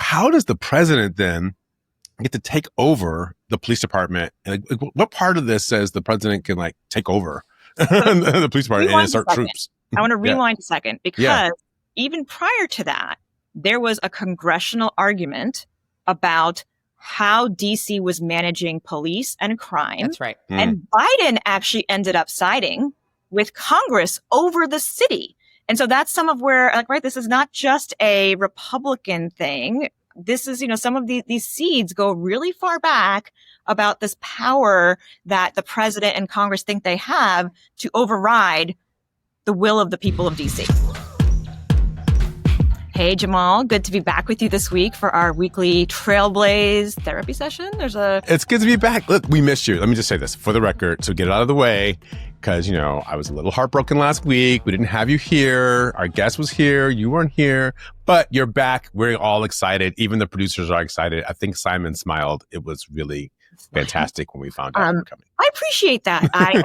how does the president then get to take over the police department? And what part of this says the president can like take over the police department and insert troops? I want to rewind a second because even prior to that, there was a congressional argument about how DC was managing police and crime. That's right. And Biden actually ended up siding with Congress over the city. And so that's some of where, like, right, this is not just a Republican thing. This is, some of these seeds go really far back about this power that the president and Congress think they have to override the will of the people of DC. Hey, Jamal, good to be back with you this week for our weekly Trailblaze therapy session. It's good to be back. Look, we missed you. Let me just say this for the record, so get it out of the way, because, I was a little heartbroken last week. We didn't have you here. Our guest was here. You weren't here, but you're back. We're all excited. Even the producers are excited. I think Simon smiled. It was really fantastic when we found out you were coming. I appreciate that. I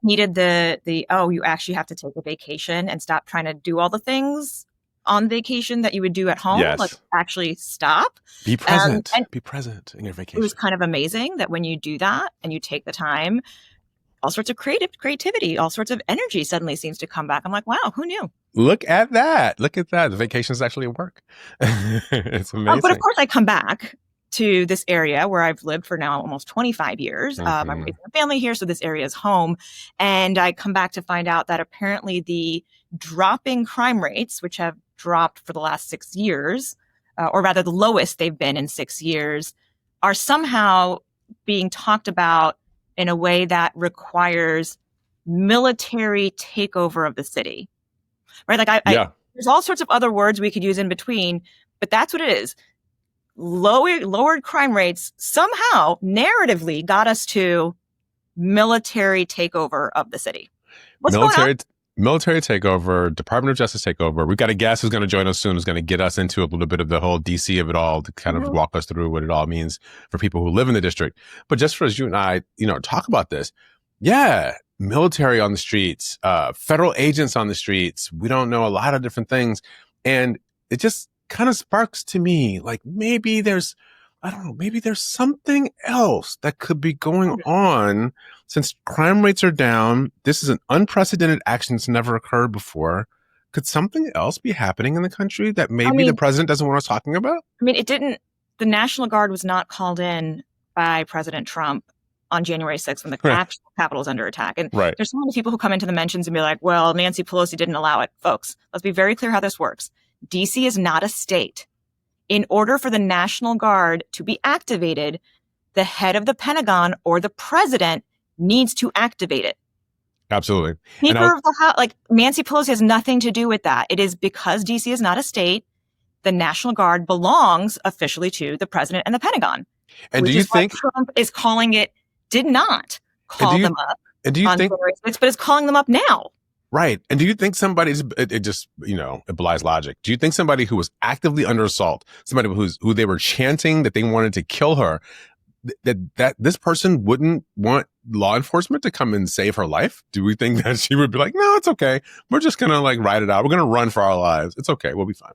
needed you actually have to take a vacation and stop trying to do all the things on vacation that you would do at home. Yes. Like actually stop. Be present. Be present in your vacation. It was kind of amazing that when you do that and you take the time, all sorts of creativity, all sorts of energy suddenly seems to come back. I'm like, wow, who knew? Look at that. The vacation is actually at work. It's amazing. But of course I come back to this area where I've lived for now almost 25 years. I'm raising a family here, so this area is home. And I come back to find out that apparently the dropping crime rates, which have dropped for the last 6 years, or rather the lowest they've been in 6 years, are somehow being talked about in a way that requires military takeover of the city. Right? Like there's all sorts of other words we could use in between, but that's what it is. Lowered crime rates somehow narratively got us to military takeover of the city. What's going on? Military takeover, Department of Justice takeover. We've got a guest who's going to join us soon, who's going to get us into a little bit of the whole DC of it all, to kind of walk us through what it all means for people who live in the district. But just for as you and I, talk about this. Yeah, military on the streets, federal agents on the streets. We don't know a lot of different things. And it just kind of sparks to me, like maybe there's something else that could be going on since crime rates are down. This is an unprecedented action that's never occurred before. Could something else be happening in the country that maybe the president doesn't want us talking about? The National Guard was not called in by President Trump on January 6th when the Capitol was under attack. And there's so many people who come into the mentions and be like, well, Nancy Pelosi didn't allow it. Folks, let's be very clear how this works. DC is not a state. In order for the National Guard to be activated, the head of the Pentagon or the president needs to activate it. Absolutely. Speaker of the House, like Nancy Pelosi has nothing to do with that. It is because DC is not a state. The National Guard belongs officially to the president and the Pentagon. And do you think Trump is calling it? Did not call them up. And do you think? But is calling them up now. Right. And do you think it just, it belies logic. Do you think somebody who was actively under assault, somebody who they were chanting that they wanted to kill her, that this person wouldn't want law enforcement to come and save her life? Do we think that she would be like, no, it's okay. We're just going to ride it out. We're going to run for our lives. It's okay. We'll be fine.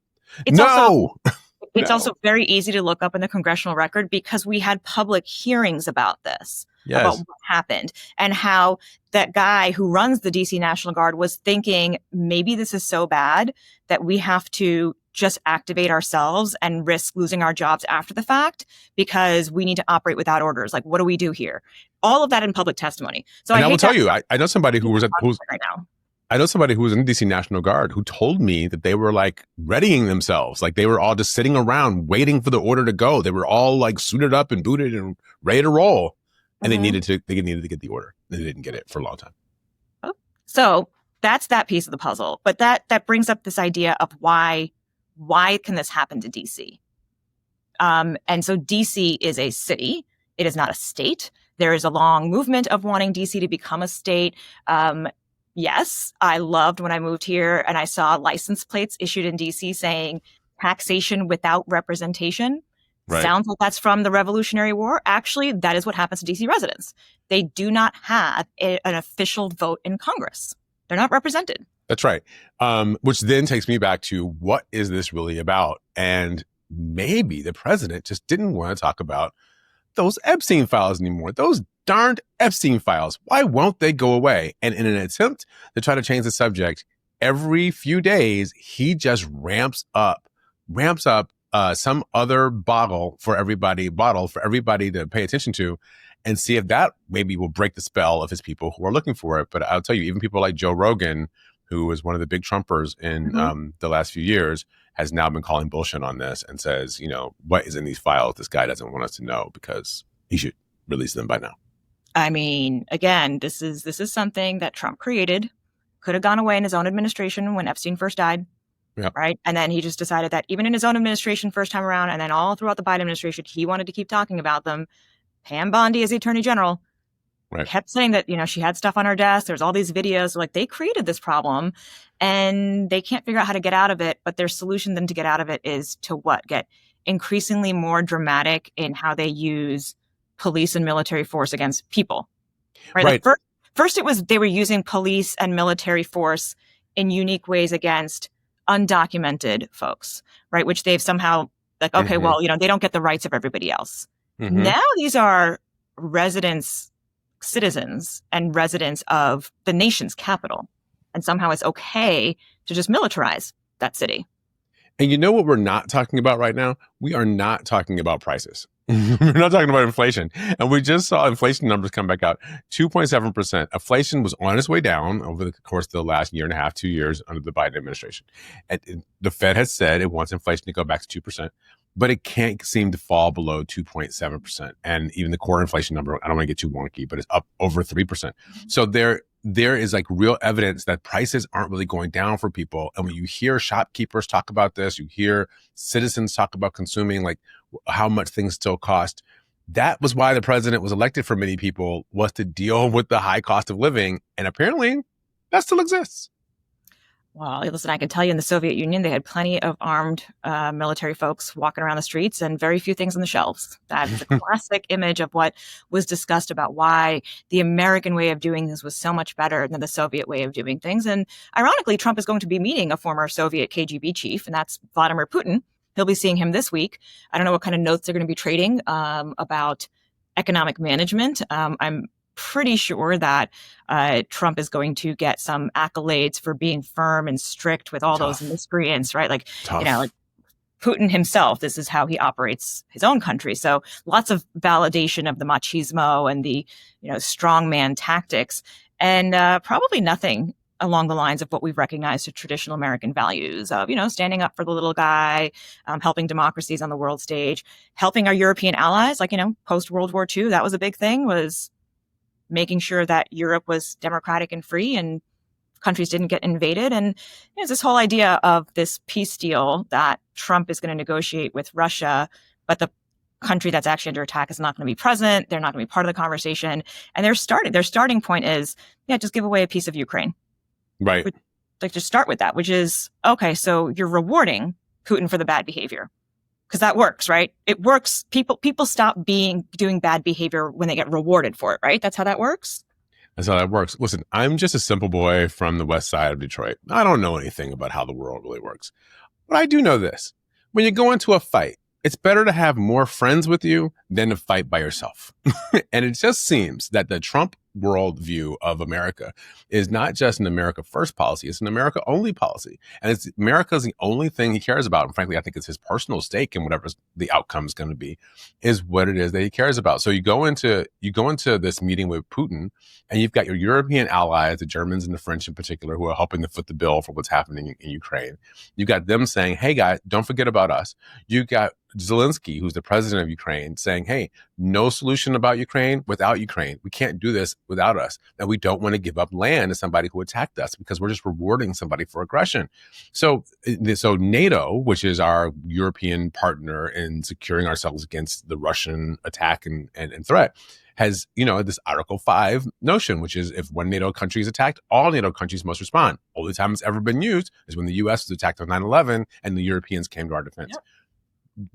It's also very easy to look up in the congressional record because we had public hearings about this. Yes. About what happened and how that guy who runs the DC National Guard was thinking maybe this is so bad that we have to just activate ourselves and risk losing our jobs after the fact because we need to operate without orders. Like, what do we do here? All of that in public testimony. So I will tell you, I know somebody who was right now. I know somebody who was in the DC National Guard who told me that they were readying themselves. Like they were all just sitting around waiting for the order to go. They were all suited up and booted and ready to roll. And they needed to get the order. They didn't get it for a long time. So that's that piece of the puzzle. But that brings up this idea of why can this happen to DC? And so DC is a city. It is not a state. There is a long movement of wanting DC to become a state. Yes, I loved when I moved here and I saw license plates issued in DC saying taxation without representation. Right. Sounds like that's from the Revolutionary War. Actually, that is what happens to DC residents. They do not have an official vote in Congress. They're not represented. That's right. Which then takes me back to what is this really about? And maybe the president just didn't want to talk about those Epstein files anymore. Those darned Epstein files. Why won't they go away? And in an attempt to try to change the subject, every few days, he just ramps up some other bottle for everybody to pay attention to and see if that maybe will break the spell of his people who are looking for it. But I'll tell you, even people like Joe Rogan, who was one of the big Trumpers in the last few years, has now been calling bullshit on this and says, what is in these files? This guy doesn't want us to know because he should release them by now. I mean, again, this is something that Trump created, could have gone away in his own administration when Epstein first died. Yep. Right. And then he just decided that even in his own administration first time around, and then all throughout the Biden administration, he wanted to keep talking about them. Pam Bondi, as the attorney general, kept saying that, she had stuff on her desk. There's all these videos. Like, they created this problem and they can't figure out how to get out of it. But their solution then to get out of it is to get increasingly more dramatic in how they use police and military force against people. Right. Like first it was they were using police and military force in unique ways against undocumented folks, right? Which they've somehow okay, well, they don't get the rights of everybody else. Now these are citizens and residents of the nation's capital. And somehow it's okay to just militarize that city. And you know what we're not talking about right now? We are not talking about prices. We're not talking about inflation. And we just saw inflation numbers come back out, 2.7%. Inflation was on its way down over the course of the last year and a half, 2 years under the Biden administration. And the Fed has said it wants inflation to go back to 2%, but it can't seem to fall below 2.7%. And even the core inflation number, I don't want to get too wonky, but it's up over 3%. So there is like real evidence that prices aren't really going down for people. And when you hear shopkeepers talk about this, you hear citizens talk about consuming, like how much things still cost. That was why the president was elected for many people, was to deal with the high cost of living. And apparently that still exists. Well, listen, I can tell you in the Soviet Union, they had plenty of armed military folks walking around the streets and very few things on the shelves. That's a classic image of what was discussed about why the American way of doing this was so much better than the Soviet way of doing things. And ironically, Trump is going to be meeting a former Soviet KGB chief, and that's Vladimir Putin. He'll be seeing him this week. I don't know what kind of notes they're going to be trading about economic management. I'm pretty sure that Trump is going to get some accolades for being firm and strict with all those miscreants, right? Like, like Putin himself, this is how he operates his own country. So lots of validation of the machismo and the, strongman tactics, and probably nothing along the lines of what we've recognized as traditional American values of, standing up for the little guy, helping democracies on the world stage, helping our European allies, like, post World War II, that was a big thing, was making sure that Europe was democratic and free and countries didn't get invaded. And there's this whole idea of this peace deal that Trump is going to negotiate with Russia, but the country that's actually under attack is not going to be present. They're not going to be part of the conversation. And their starting point is, just give away a piece of Ukraine. Right. Just start with that, which is, okay, so you're rewarding Putin for the bad behavior. Because that works, right? It works. People stop doing bad behavior when they get rewarded for it, right? That's how that works. That's how that works. Listen, I'm just a simple boy from the west side of Detroit. I don't know anything about how the world really works. But I do know this. When you go into a fight, it's better to have more friends with you than to fight by yourself. And it just seems that the Trump worldview of America is not just an America first policy, it's an America only policy. And it's America's the only thing he cares about. And frankly, I think it's his personal stake in whatever the outcome is going to be, is what it is that he cares about. So you go into this meeting with Putin, and you've got your European allies, the Germans and the French in particular, who are helping to foot the bill for what's happening in Ukraine. You got them saying, hey guys, don't forget about us. You got Zelensky, who's the president of Ukraine, saying, hey, no solution about Ukraine without Ukraine. We can't do this without us. And we don't want to give up land to somebody who attacked us because we're just rewarding somebody for aggression. So NATO, which is our European partner in securing ourselves against the Russian attack and threat, has, this Article 5 notion, which is if one NATO country is attacked, all NATO countries must respond. Only time it's ever been used is when the U.S. was attacked on 9/11 and the Europeans came to our defense. Yep.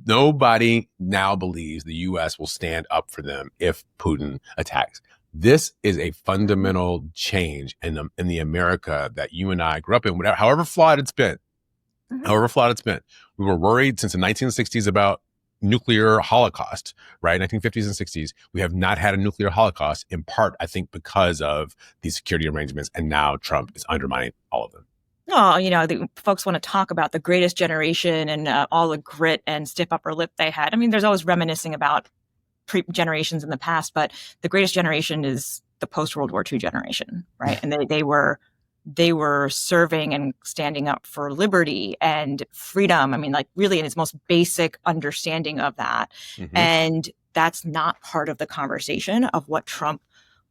Nobody now believes the U.S. will stand up for them if Putin attacks. This is a fundamental change in the America that you and I grew up in, however flawed it's been. However flawed it's been. We were worried since the 1960s about nuclear holocaust, right? 1950s and 60s. We have not had a nuclear holocaust, in part, I think, because of these security arrangements. And now Trump is undermining all of them. Oh, the folks want to talk about the greatest generation and all the grit and stiff upper lip they had. I mean, there's always reminiscing about generations in the past, but the greatest generation is the post-World War II generation, right? And they were serving and standing up for liberty and freedom. I mean, like really in its most basic understanding of that. Mm-hmm. And that's not part of the conversation of what Trump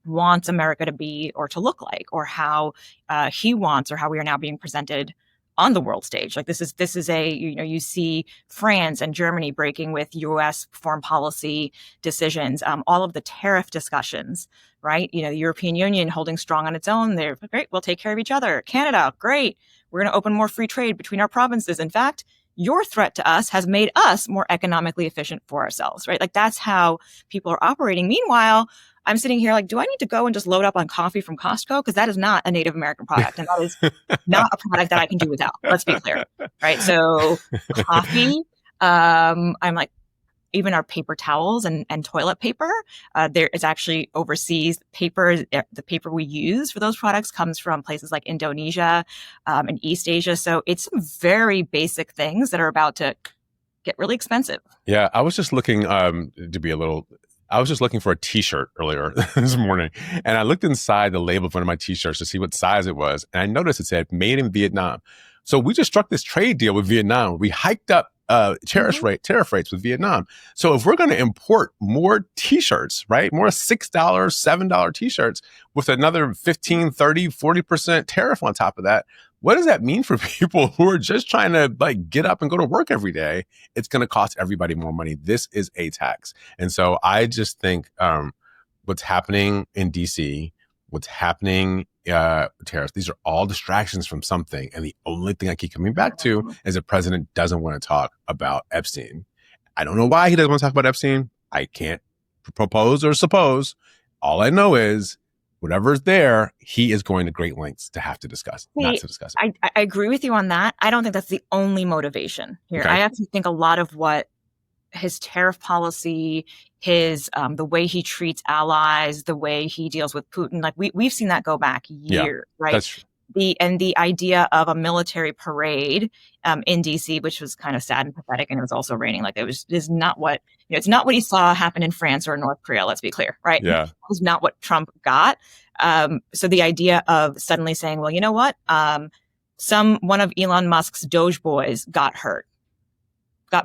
wants America to be or to look like, or how he wants, or how we are now being presented on the world stage. Like this is a, you see France and Germany breaking with US foreign policy decisions, all of the tariff discussions, right? The European Union holding strong on its own. They're great. We'll take care of each other. Canada, great. We're going to open more free trade between our provinces. In fact, your threat to us has made us more economically efficient for ourselves, right? Like that's how people are operating. Meanwhile, I'm sitting here like, do I need to go and just load up on coffee from Costco? Because that is not a Native American product. And that is not a product that I can do without. Let's be clear. Right. So coffee, I'm like, even our paper towels and toilet paper, there is actually overseas paper. The paper we use for those products comes from places like Indonesia and East Asia. So it's some very basic things that are about to get really expensive. Yeah. I was just looking I was just looking for a t-shirt earlier this morning, and I looked inside the label of one of my t-shirts to see what size it was. And I noticed it said made in Vietnam. So we just struck this trade deal with Vietnam. We hiked up tariff rates with Vietnam. So if we're going to import more t-shirts, right, more $6, $7 t-shirts with another 15, 30, 40% tariff on top of that, what does that mean for people who are just trying to like get up and go to work every day? It's going to cost everybody more money. This is a tax. And so I just think what's happening in DC, what's happening tariffs, these are all distractions from something. And the only thing I keep coming back to is the president doesn't want to talk about Epstein. I don't know why he doesn't want to talk about Epstein. I can't propose or suppose. All I know is whatever's there, he is going to great lengths to have to discuss, not to discuss it. I agree with you on that. I don't think that's the only motivation here. Okay. I actually think a lot of what his tariff policy, his the way he treats allies, the way he deals with Putin, like we've seen that go back years, right? That's true. The idea of a military parade in DC, which was kind of sad and pathetic, and it was also raining. Like is not what it's not what he saw happen in France or North Korea. Let's be clear, right? Yeah, it was not what Trump got. So the idea of suddenly saying, well, you know what, one of Elon Musk's Doge boys got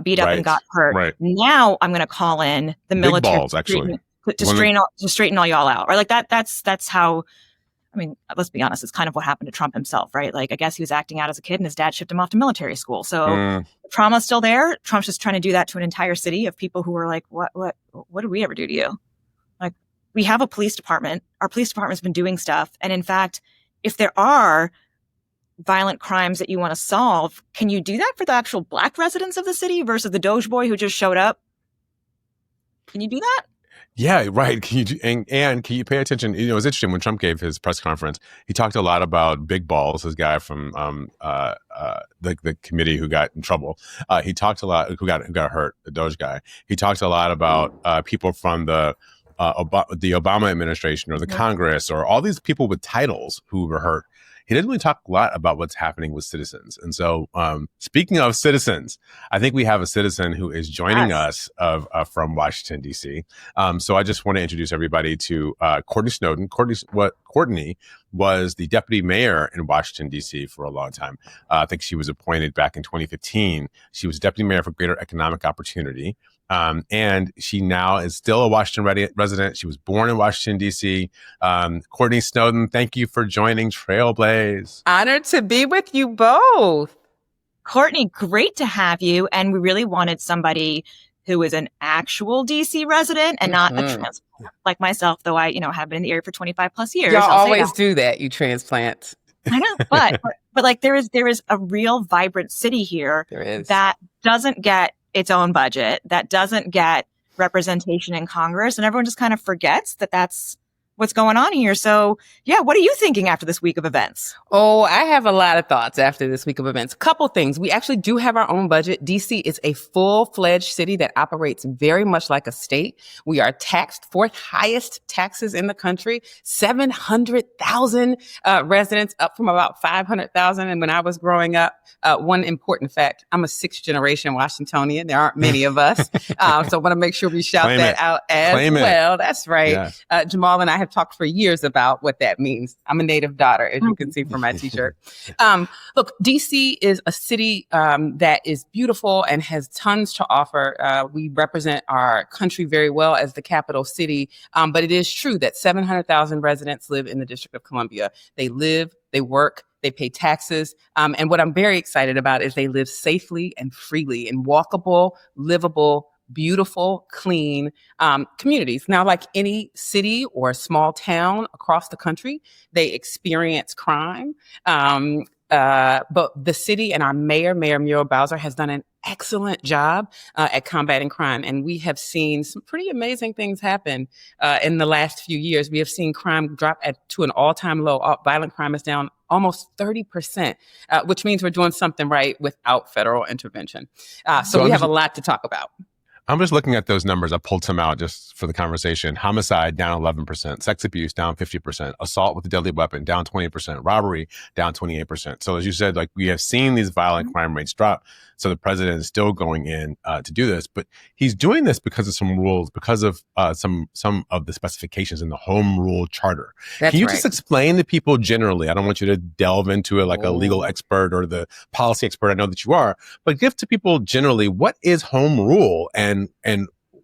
beat up and got hurt. Right. Now I'm going to call in the military balls, actually, to straighten all y'all out, or like that. That's how. I mean, let's be honest, it's kind of what happened to Trump himself, right? Like, I guess he was acting out as a kid and his dad shipped him off to military school. So the trauma's still there. Trump's just trying to do that to an entire city of people who are like, what did we ever do to you? Like, we have a police department. Our police department's been doing stuff. And in fact, if there are violent crimes that you want to solve, can you do that for the actual Black residents of the city versus the Doge boy who just showed up? Can you do that? Yeah, right. Can you pay attention? It was interesting when Trump gave his press conference. He talked a lot about Big Balls, this guy from the committee who got in trouble. He talked a lot who got hurt, the Doge guy. He talked a lot about people from the Obama administration or the Congress or all these people with titles who were hurt. He didn't really talk a lot about what's happening with citizens. And so speaking of citizens, I think we have a citizen who is joining us from Washington, D.C. So I just want to introduce everybody to Courtney Snowden. Courtney was the deputy mayor in Washington, D.C. for a long time. I think she was appointed back in 2015. She was deputy mayor for Greater Economic Opportunity. And she now is still a Washington resident. She was born in Washington, D.C. Courtney Snowden, thank you for joining Trailblaze. Honored to be with you both. Courtney, great to have you. And we really wanted somebody who is an actual D.C. resident and not a transplant like myself, though I, have been in the area for 25 plus years. Y'all always do that, you transplants. I know, but like there is a real vibrant city here that doesn't get its own budget, that doesn't get representation in Congress, and everyone just kind of forgets that that's what's going on here. So yeah, what are you thinking after this week of events? Oh, I have a lot of thoughts after this week of events. A couple things. We actually do have our own budget. DC is a full-fledged city that operates very much like a state. We are taxed, fourth highest taxes in the country, 700,000 residents, up from about 500,000. And when I was growing up, one important fact, I'm a sixth generation Washingtonian. There aren't many of us. So I want to make sure we shout that out as well. That's right. Yeah. Jamal and I have talked for years about what that means. I'm a native daughter, as you can see from my t-shirt. Look, DC is a city that is beautiful and has tons to offer. We represent our country very well as the capital city. But it is true that 700,000 residents live in the District of Columbia. They live, they work, they pay taxes. And what I'm very excited about is they live safely and freely in walkable, livable, beautiful, clean communities. Now, like any city or small town across the country, they experience crime. But the city and our Mayor Muriel Bowser, has done an excellent job at combating crime. And we have seen some pretty amazing things happen in the last few years. We have seen crime drop to an all-time low. Violent crime is down almost 30%, which means we're doing something right without federal intervention. So we have a lot to talk about. I'm just looking at those numbers. I pulled some out just for the conversation. Homicide down 11%, sex abuse down 50%, assault with a deadly weapon down 20%, robbery down 28%. So as you said, like, we have seen these violent crime rates drop. So the president is still going in to do this, but he's doing this because of some rules, because of some of the specifications in the Home Rule Charter. Can you just explain to people generally? I don't want you to delve into it like a legal expert or the policy expert. I know that you are, but give to people generally, what is Home Rule and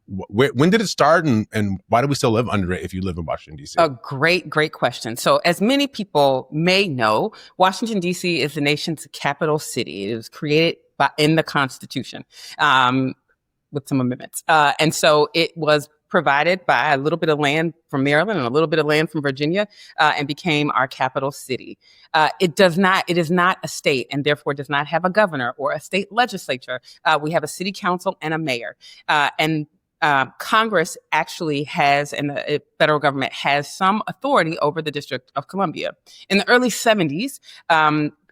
when did it start and why do we still live under it if you live in Washington, D.C.? A great question. So as many people may know, Washington, D.C. is the nation's capital city. It was created in the Constitution with some amendments. And so it was provided by a little bit of land from Maryland and a little bit of land from Virginia, and became our capital city. It is not a state and therefore does not have a governor or a state legislature. We have a city council and a mayor. And Congress actually has, and the federal government has, some authority over the District of Columbia. In the early 70s,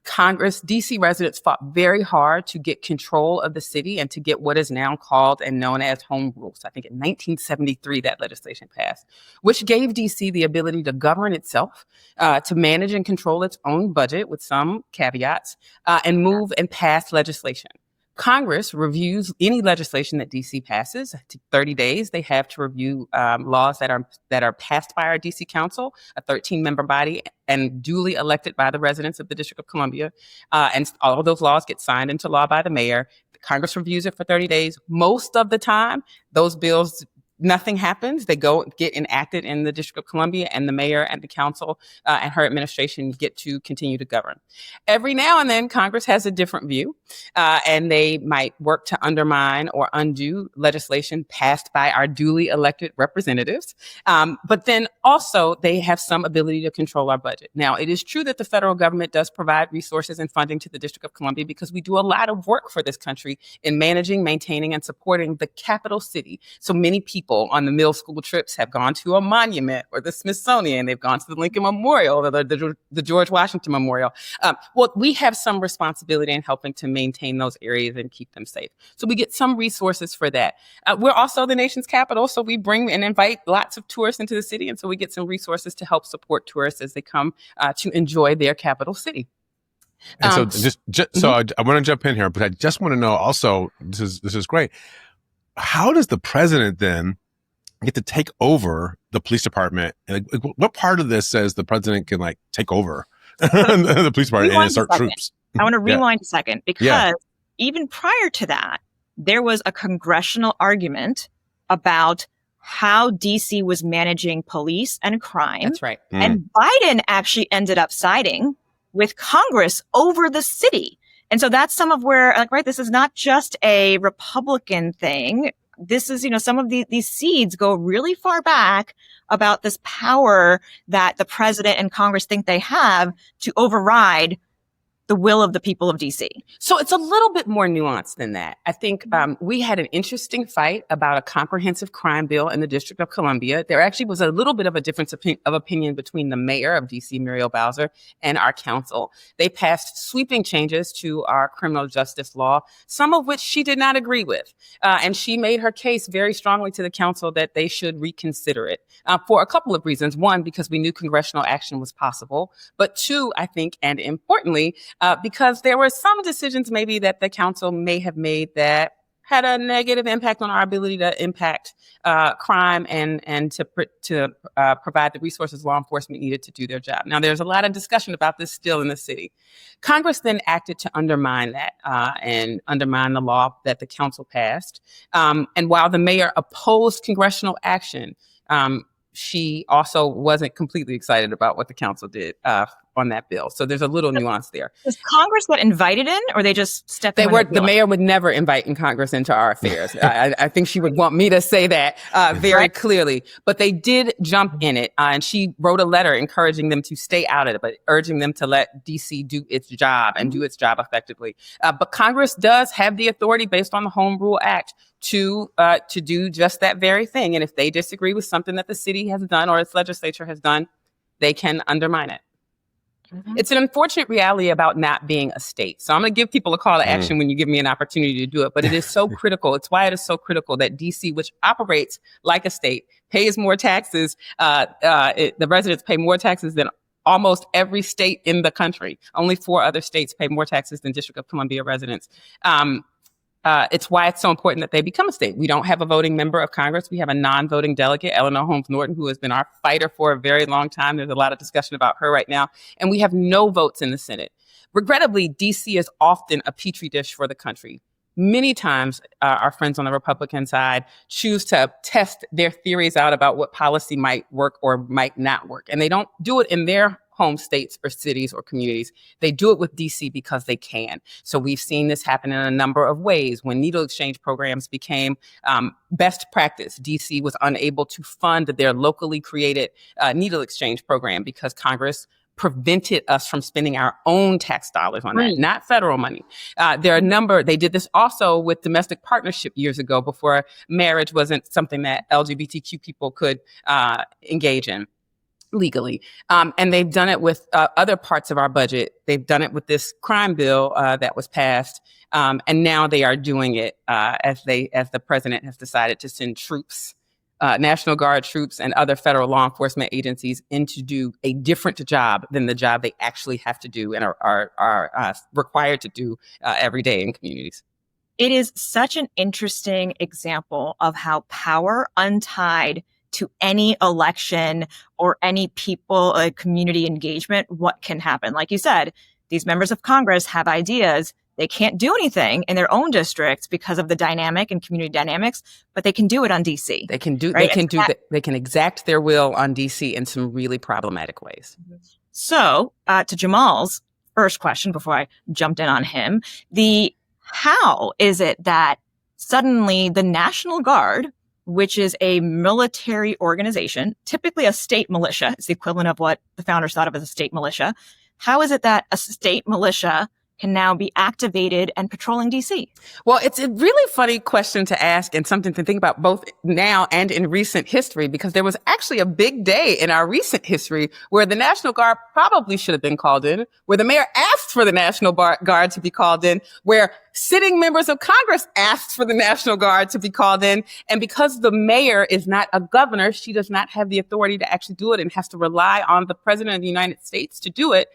Congress, DC residents fought very hard to get control of the city and to get what is now called and known as Home Rule. So I think in 1973, that legislation passed, which gave DC the ability to govern itself, to manage and control its own budget with some caveats, and move and pass legislation. Congress reviews any legislation that DC passes. 30 days, they have to review laws that are passed by our DC Council, a 13-member body, and duly elected by the residents of the District of Columbia. And all of those laws get signed into law by the mayor. Congress reviews it for 30 days. Most of the time, those bills, nothing happens. They get enacted in the District of Columbia, and the mayor and the council and her administration get to continue to govern. Every now and then, Congress has a different view, and they might work to undermine or undo legislation passed by our duly elected representatives. But then also, they have some ability to control our budget. Now, it is true that the federal government does provide resources and funding to the District of Columbia because we do a lot of work for this country in managing, maintaining, and supporting the capital city. So many people on the middle school trips have gone to a monument or the Smithsonian. They've gone to the Lincoln Memorial or the George Washington Memorial. Well, we have some responsibility in helping to maintain those areas and keep them safe. So we get some resources for that. We're also the nation's capital, so we bring and invite lots of tourists into the city. And so we get some resources to help support tourists as they come to enjoy their capital city. And so so I want to jump in here, but I just want to know also, this is great. How does the president then get to take over the police department? Like, what part of this says the president can take over the police department and insert troops? I want to rewind a second because even prior to that, there was a congressional argument about how DC was managing police and crime. That's right. And Biden actually ended up siding with Congress over the city. And so that's some of where, this is not just a Republican thing. This is, some of these seeds go really far back about this power that the president and Congress think they have to override the will of the people of DC? So it's a little bit more nuanced than that. I think we had an interesting fight about a comprehensive crime bill in the District of Columbia. There actually was a little bit of a difference of opinion between the mayor of DC, Muriel Bowser, and our council. They passed sweeping changes to our criminal justice law, some of which she did not agree with. And she made her case very strongly to the council that they should reconsider it for a couple of reasons. One, because we knew congressional action was possible. But two, I think, and importantly, because there were some decisions maybe that the council may have made that had a negative impact on our ability to impact crime and to provide the resources law enforcement needed to do their job. Now, there's a lot of discussion about this still in the city. Congress then acted to undermine that and undermine the law that the council passed. And while the mayor opposed congressional action, she also wasn't completely excited about what the council did on that bill. So there's a little nuance there. Was Congress get invited in, or they just stepped in? The mayor would never invite in Congress into our affairs. I think she would want me to say that very clearly. But they did jump in it. And she wrote a letter encouraging them to stay out of it, but urging them to let DC do its job and do its job effectively. But Congress does have the authority based on the Home Rule Act to do just that very thing. And if they disagree with something that the city has done or its legislature has done, they can undermine it. It's an unfortunate reality about not being a state. So I'm going to give people a call to action when you give me an opportunity to do it. But it is so critical. It's why it is so critical that DC, which operates like a state, pays more taxes. The residents pay more taxes than almost every state in the country. Only 4 other states pay more taxes than District of Columbia residents. It's why it's so important that they become a state. We don't have a voting member of Congress. We have a non-voting delegate, Eleanor Holmes Norton, who has been our fighter for a very long time. There's a lot of discussion about her right now. And we have no votes in the Senate. Regrettably, DC is often a petri dish for the country. Many times, our friends on the Republican side choose to test their theories out about what policy might work or might not work. And they don't do it in their home states or cities or communities. They do it with DC because they can. So we've seen this happen in a number of ways. When needle exchange programs became best practice, DC was unable to fund their locally created needle exchange program because Congress prevented us from spending our own tax dollars on that, not federal money. There are a number, they did this also with domestic partnership years ago before marriage wasn't something that LGBTQ people could engage in legally. And they've done it with other parts of our budget. They've done it with this crime bill that was passed. And now they are doing it as the president has decided to send troops, National Guard troops and other federal law enforcement agencies in to do a different job than the job they actually have to do and are required to do every day in communities. It is such an interesting example of how power untied to any election or any people, community engagement, what can happen. Like you said, these members of Congress have ideas. They can't do anything in their own districts because of the dynamic and community dynamics, but they can do it on DC. They can do, right? They can exact their will on DC in some really problematic ways. So, to Jamal's first question before I jumped in on him, how is it that suddenly the National Guard, which is a military organization, typically a state militia, it's the equivalent of what the founders thought of as a state militia. How is it that a state militia can now be activated and patrolling DC? Well, it's a really funny question to ask and something to think about both now and in recent history, because there was actually a big day in our recent history where the National Guard probably should have been called in, where the mayor asked for the National Guard to be called in, where sitting members of Congress asked for the National Guard to be called in. And because the mayor is not a governor, she does not have the authority to actually do it and has to rely on the president of the United States to do it.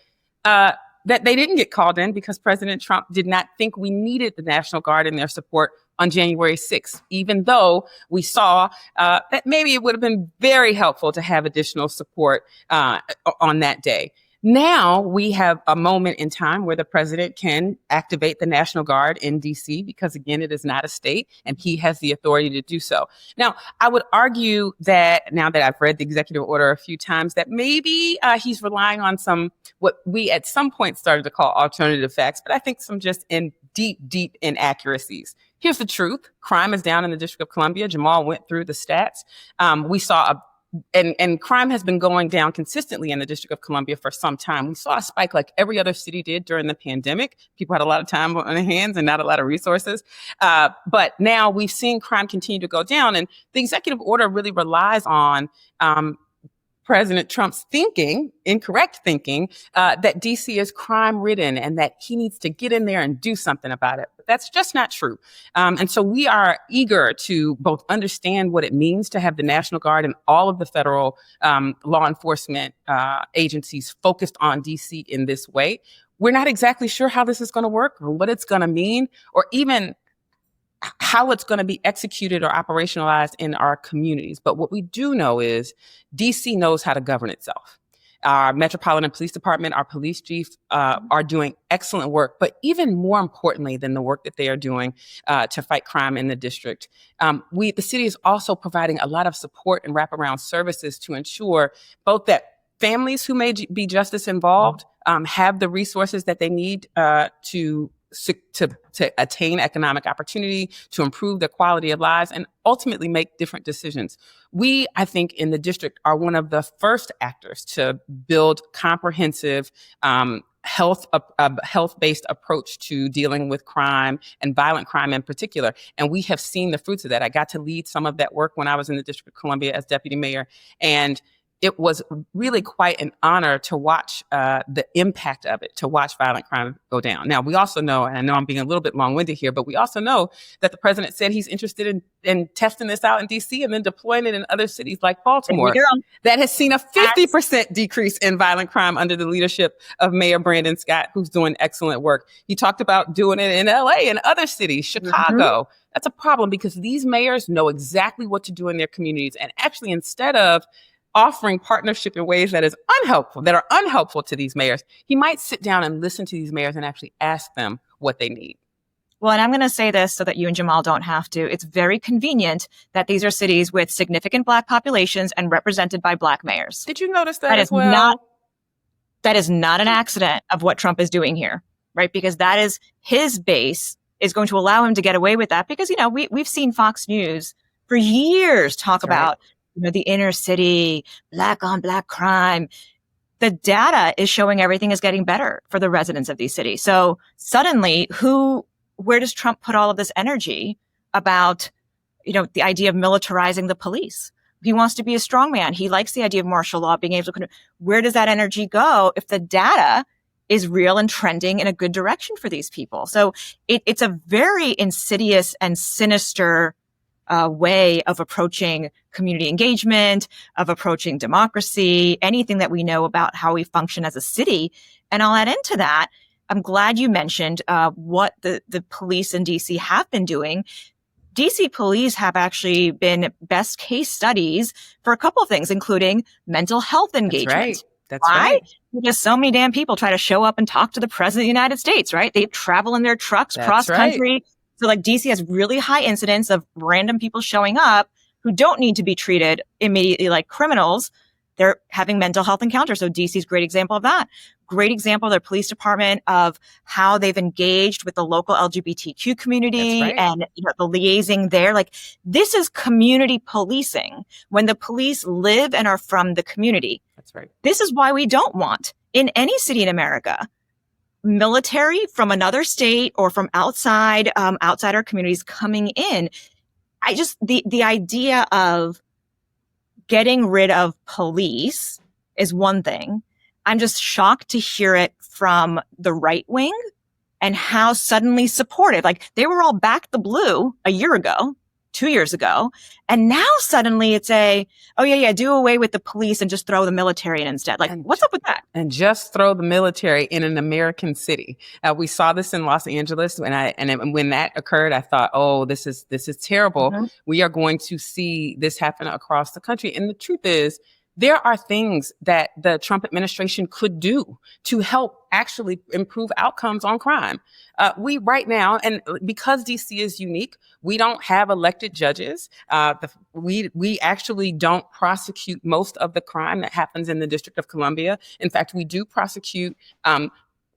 That they didn't get called in because President Trump did not think we needed the National Guard and their support on January 6th, even though we saw that maybe it would have been very helpful to have additional support on that day. Now we have a moment in time where the president can activate the National Guard in DC because, again, it is not a state and he has the authority to do so. Now, I would argue that now that I've read the executive order a few times, that maybe he's relying on some what we at some point started to call alternative facts, but I think some just deep inaccuracies. Here's the truth. Crime is down in the District of Columbia. Jamal went through the stats. We saw and crime has been going down consistently in the District of Columbia for some time. We saw a spike like every other city did during the pandemic. People had a lot of time on their hands and not a lot of resources. But now we've seen crime continue to go down. And the executive order really relies on President Trump's incorrect thinking, that DC is crime-ridden and that he needs to get in there and do something about it. But that's just not true. And so we are eager to both understand what it means to have the National Guard and all of the federal law enforcement agencies focused on DC in this way. We're not exactly sure how this is going to work or what it's going to mean or even how it's going to be executed or operationalized in our communities. But what we do know is DC knows how to govern itself. Our Metropolitan Police Department, our police chief are doing excellent work. But even more importantly than the work that they are doing to fight crime in the district, the city is also providing a lot of support and wraparound services to ensure both that families who may be justice involved have the resources that they need to attain economic opportunity, to improve their quality of lives, and ultimately make different decisions. We, I think, in the district are one of the first actors to build comprehensive health-based approach to dealing with crime and violent crime in particular. And we have seen the fruits of that. I got to lead some of that work when I was in the District of Columbia as deputy mayor. And it was really quite an honor to watch the impact of it, to watch violent crime go down. Now, we also know, and I know I'm being a little bit long-winded here, but we also know that the president said he's interested in testing this out in D.C. and then deploying it in other cities like Baltimore. That has seen a 50% decrease in violent crime under the leadership of Mayor Brandon Scott, who's doing excellent work. He talked about doing it in L.A. and other cities, Chicago. That's a problem because these mayors know exactly what to do in their communities. And actually, instead of offering partnership in ways that are unhelpful to these mayors, he might sit down and listen to these mayors and actually ask them what they need. Well, and I'm going to say this so that you and Jamal don't have to. It's very convenient that these are cities with significant Black populations and represented by Black mayors. Did you notice that as well? That is not an accident of what Trump is doing here, right? Because that is his base is going to allow him to get away with that because, we've seen Fox News for years talk about the inner city, Black on Black crime. The data is showing everything is getting better for the residents of these cities. So suddenly, where does Trump put all of this energy about, the idea of militarizing the police? He wants to be a strongman. He likes the idea of martial law, being able to, where does that energy go if the data is real and trending in a good direction for these people? So it's a very insidious and sinister way of approaching community engagement, of approaching democracy, anything that we know about how we function as a city. And I'll add into that, I'm glad you mentioned what the police in DC have been doing. DC police have actually been best case studies for a couple of things, including mental health engagement. That's right. Because so many damn people try to show up and talk to the president of the United States, right? They travel in their trucks cross country. So DC has really high incidence of random people showing up who don't need to be treated immediately like criminals. They're having mental health encounters. So DC's a great example of that. Great example of their police department of how they've engaged with the local LGBTQ community and the liaising there. This is community policing when the police live and are from the community. That's right. This is why we don't want in any city in America military from another state or from outside our communities coming in. The idea of getting rid of police is one thing. I'm just shocked to hear it from the right wing and how suddenly supportive. They were all back the blue a year ago, 2 years ago. And now suddenly it's do away with the police and just throw the military in instead. What's up with that? And just throw the military in an American city. We saw this in Los Angeles and when that occurred, I thought, oh, this is terrible. Mm-hmm. We are going to see this happen across the country. And the truth is, there are things that the Trump administration could do to help actually improve outcomes on crime. We right now, and because DC is unique, we don't have elected judges. We actually don't prosecute most of the crime that happens in the District of Columbia. In fact, we do prosecute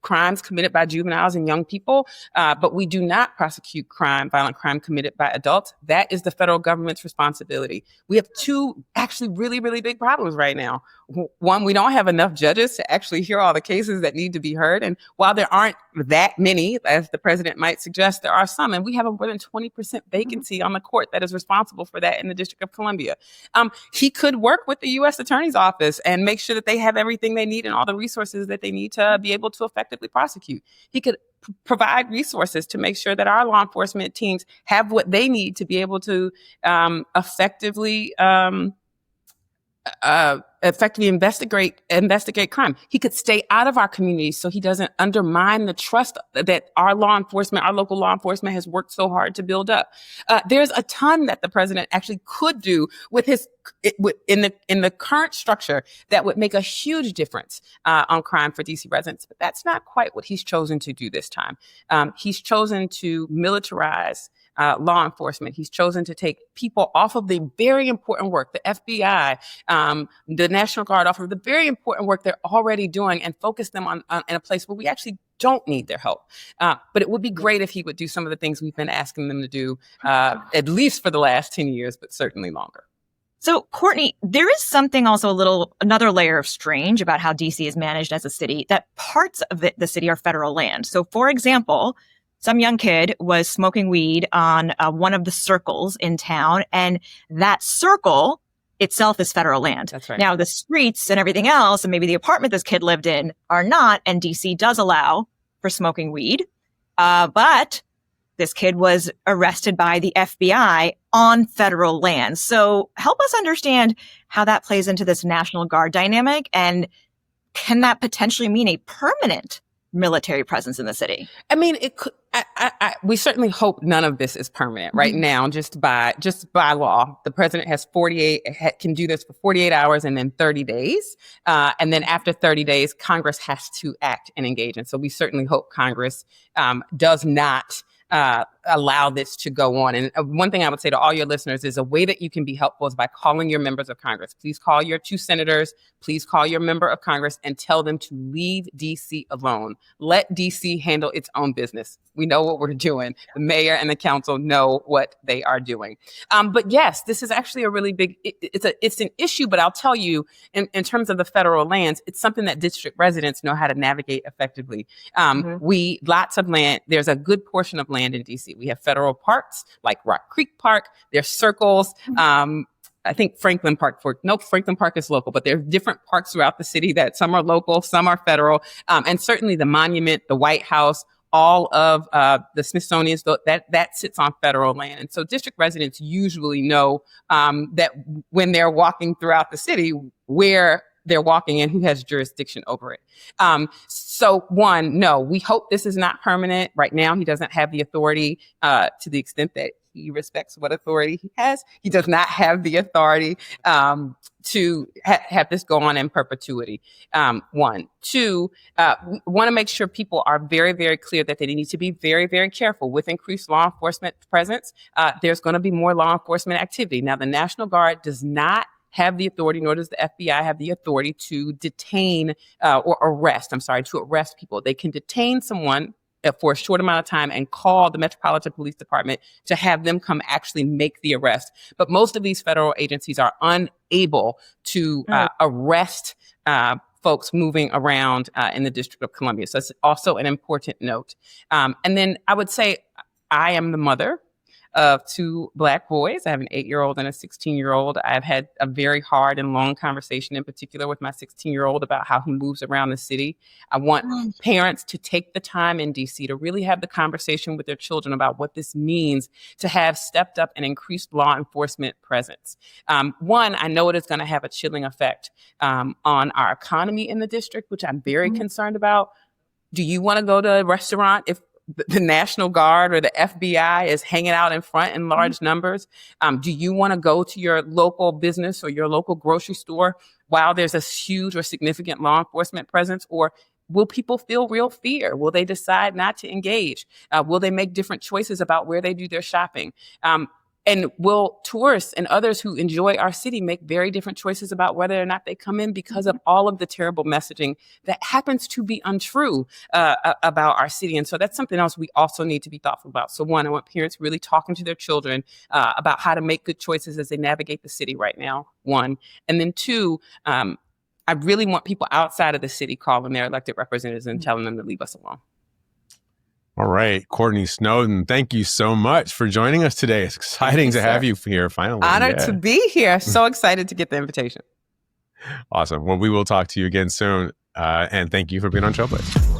crimes committed by juveniles and young people, but we do not prosecute violent crime committed by adults. That is the federal government's responsibility. We have two actually really, really big problems right now. One, we don't have enough judges to actually hear all the cases that need to be heard. And while there aren't that many, as the president might suggest, there are some. And we have a more than 20% vacancy on the court that is responsible for that in the District of Columbia. He could work with the U.S. Attorney's Office and make sure that they have everything they need and all the resources that they need to be able to effectively prosecute. He could provide resources to make sure that our law enforcement teams have what they need to be able to effectively investigate crime. He could stay out of our communities so he doesn't undermine the trust that our local law enforcement has worked so hard to build up. There's a ton that the president actually could do with in the current structure that would make a huge difference on crime for DC residents. But that's not quite what he's chosen to do this time. He's chosen to militarize law enforcement. He's chosen to take people off of the very important work, the FBI, the National Guard, off of the very important work they're already doing and focus them on in a place where we actually don't need their help. But it would be great if he would do some of the things we've been asking them to do, at least for the last 10 years, but certainly longer. So, Courtney, there is something also another layer of strange about how DC is managed as a city, that parts of the city are federal land. So, for example, some young kid was smoking weed on one of the circles in town, and that circle itself is federal land. That's right. Now, the streets and everything else, and maybe the apartment this kid lived in, are not, and DC does allow for smoking weed. But this kid was arrested by the FBI on federal land. So help us understand how that plays into this National Guard dynamic, and can that potentially mean a permanent military presence in the city? I mean, it could. We certainly hope none of this is permanent right now. Just by law, the president has can do this for 48 hours and then 30 days, and then after 30 days, Congress has to act and engage. And so we certainly hope Congress does not allow this to go on. And one thing I would say to all your listeners is a way that you can be helpful is by calling your members of Congress. Please call your 2 senators. Please call your member of Congress and tell them to leave DC alone. Let DC handle its own business. We know what we're doing. The mayor and the council know what they are doing. But yes, this is actually a really big, it's an issue, but I'll tell you, in terms of the federal lands, it's something that district residents know how to navigate effectively. Lots of land, there's a good portion of land in DC. We have federal parks like Rock Creek Park. There's circles. I think Franklin Park is local, but there are different parks throughout the city that some are local, some are federal. And certainly the monument, the White House, all of the Smithsonian, that sits on federal land. And so district residents usually know that when they're walking throughout the city, where they're walking and who has jurisdiction over it. So one, no, we hope this is not permanent. Right now, he doesn't have the authority to the extent that he respects what authority he has. He does not have the authority to have this go on in perpetuity. One. Two, we want to make sure people are very, very clear that they need to be very, very careful. With increased law enforcement presence, there's going to be more law enforcement activity. Now, the National Guard does not have the authority, nor does the FBI have the authority to detain to arrest people. They can detain someone for a short amount of time and call the Metropolitan Police Department to have them come actually make the arrest. But most of these federal agencies are unable to arrest folks moving around in the District of Columbia. So it's also an important note. And then I would say I am the mother of 2 Black boys. I have an 8-year-old and a 16-year-old. I've had a very hard and long conversation in particular with my 16-year-old about how he moves around the city. I want parents to take the time in DC to really have the conversation with their children about what this means to have stepped up and increased law enforcement presence. One, I know it is going to have a chilling effect on our economy in the district, which I'm very concerned about. Do you want to go to a restaurant if the National Guard or the FBI is hanging out in front in large numbers? Do you want to go to your local business or your local grocery store while there's a huge or significant law enforcement presence? Or will people feel real fear? Will they decide not to engage? Will they make different choices about where they do their shopping? And will tourists and others who enjoy our city make very different choices about whether or not they come in because of all of the terrible messaging that happens to be untrue about our city? And so that's something else we also need to be thoughtful about. So one, I want parents really talking to their children about how to make good choices as they navigate the city right now, one. And then two, I really want people outside of the city calling their elected representatives and telling them to leave us alone. All right. Courtney Snowden, thank you so much for joining us today. It's exciting to have you here finally. Honored to be here. So excited to get the invitation. Awesome. Well, we will talk to you again soon. And thank you for being on Trailblaze.